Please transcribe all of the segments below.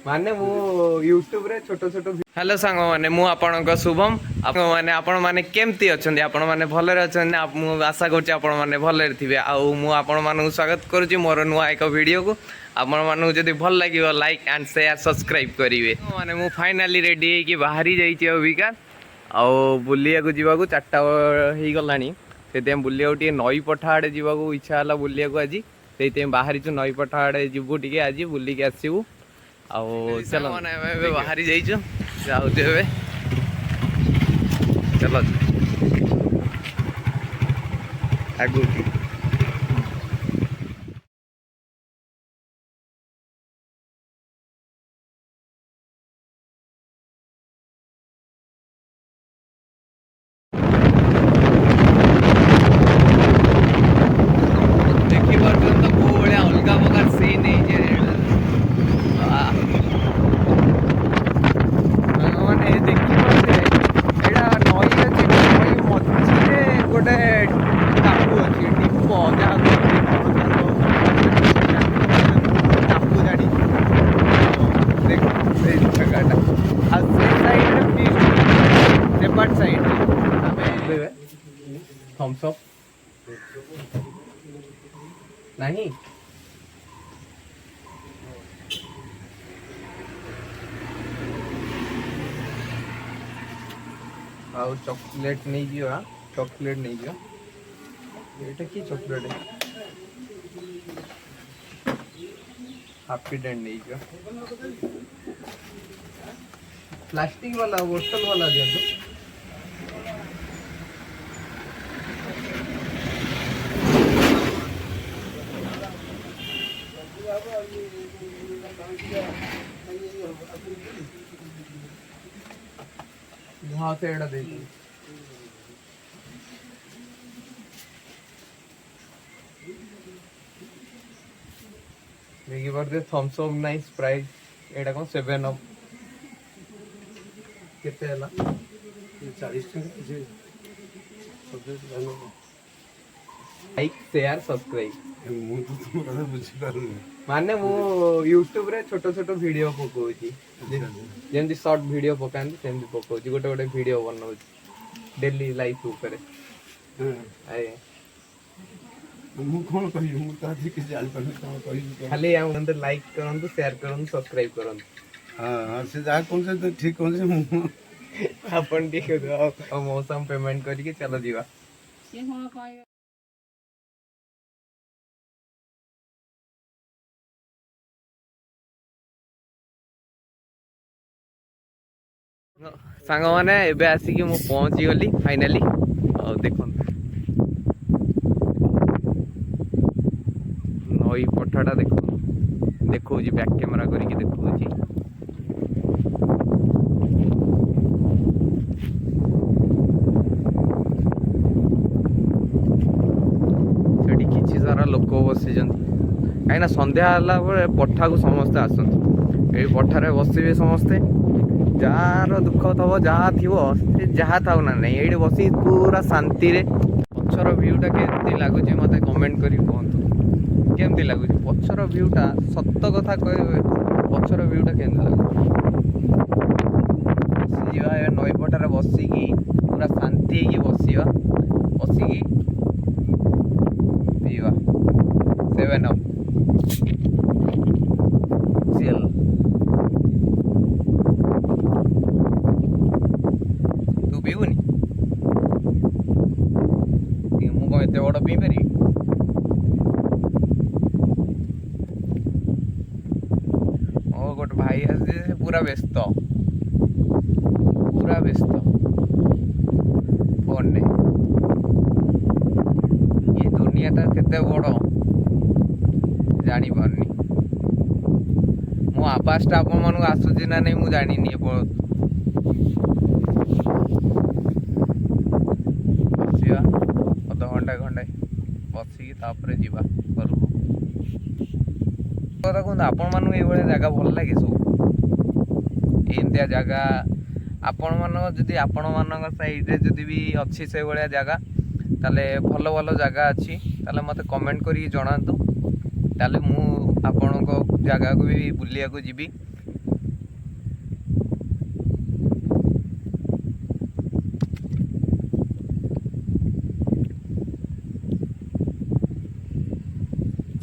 माने मु यूट्यूब रे छोटो छोटो हेलो सांग माने मु आपणक शुभम आपण माने केमती अछंदी आपण माने भले रे अछन मु आशा करछि आपण माने भले रे थिबे आ मु आपण मानु स्वागत करछि मोर नुआ एक वीडियो को आपण मानु जदी भल लागियो लाइक एंड शेयर सब्सक्राइब करिवे माने मु फाइनली रेडी हे कि बाहरी जाइछि अबिका आ बुलिया को जीवा को 4टा हे गलानी सेते बुलिया को टी नई पठा आडे जीवा को इच्छा हला बुलिया को आज सेते बाहरी छु नई पठा आडे जीवु टिके आज बुली के आसीबु आ चलो माने बाहरी जाइछु जाऊ देबे चलो आगु थम्स अप नहीं आउ चॉकलेट नहीं जियो चॉकलेट नहीं जियो एटा की चॉकलेट है हैप्पी डेंट नहीं जियो प्लास्टिक वाला बोतल वाला दियो तो हाँ से एड़ा देखिए देखिए बार दे थम्स अप नाइस प्राइस एड़ा कौन 7 अप कितने है ला 40 टका जे लाइक शेयर सब्सक्राइब माने मु यूट्यूब रे छोटो छोटो वीडियो पकोची जेंति शॉर्ट वीडियो पकांती सेंति पकोची गोटे गोटे वीडियो बनाउची डेली लाइफ ऊपर आए मु कोन कहि मु त अधिक जाल पर कोन कहि खाली हम अंदर लाइक करंतु शेयर करंतु सब्सक्राइब करंतु हां से जा कोन से ठीक कोन से मु अपन ठीक हो मौसम पेमेंट करके चलो जीवा से हम कहि सांग मैंने एबे आसिकी मु पहुंची गली फाइनली और देखो नई पठाटा देखो देखो बैक कैमरा करके देखो सेठी किछि सारा लोक बसी कहीं संध्या है पठा को समस्ते आसते पठारे बसवे समस्ते जार दुख थव जहाँ थी जहाँ था ना नहीं ये बस पूरा शांति रे पछर व्यूटा केमती लगुच मत कमेंट कर कहतु केमती लगुच पछर व्यूटा सत कथा कह पछर व्यूटा केमती लगुच नई पटारे बसिकी पूरा शांति बसिया बसिकी पीवा 7 अप चिल पीबुनी मु कौन एत बड़ पी पारि गोटे भाई आसे पूरा व्यस्त फोन ने ये दुनियाटा केते बड़ जानी पारनी मो आवासटा आपण मानू आसुची ना नहीं मु जानिनी अधघंटा घंटे बसिकी तापर जीवा घर को आपण मानू ये जगह भल लगे सब एमतिया जगह आपण मान जदि आपण मान साइड रे जदि भी अच्छी से भाया जगह ताले भल भल जगह अच्छी ताले मते कमेंट करी जणातु ताले मु ଆପଣଙ୍କ ଜାଗାକୁ ବି ବୁଲିବାକୁ ଯିବି।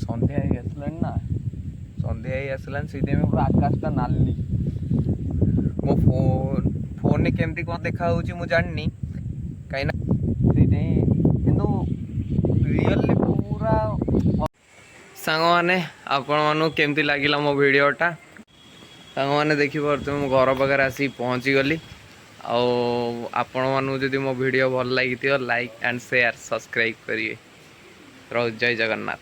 ସନ୍ଧ୍ୟା ହେଇ ଆସିଲାଣି ନା, ସନ୍ଧ୍ୟା ହେଇ ଆସିଲାଣି, ସେଇଥିପାଇଁ ପୁରା ଆକାଶଟା ନାଲି। ମୋ ଫୋନରେ କେମିତି କ'ଣ ଦେଖା ହେଉଛି ମୁଁ ଜାଣିନି, କାହିଁକିନା ସେଇଥିପାଇଁ, କିନ୍ତୁ ରିଅଲି ପୁରା। ସାଙ୍ଗମାନେ ଆପଣମାନଙ୍କୁ କେମିତି ଲାଗିଲା ମୋ ଭିଡ଼ିଓଟା? ସାଙ୍ଗମାନେ ଦେଖିପାରୁଥିବେ ମୁଁ ଘର ପାଖରେ ଆସିକି ପହଞ୍ଚିଗଲି। ଆଉ ଆପଣମାନଙ୍କୁ ଯଦି ମୋ ଭିଡ଼ିଓ ଭଲ ଲାଗିଥିବ ଲାଇକ୍ ଆଣ୍ଡ ସେୟାର ସବସ୍କ୍ରାଇବ୍ କରିବେ। ରହୁଛି, ଜୟ ଜଗନ୍ନାଥ।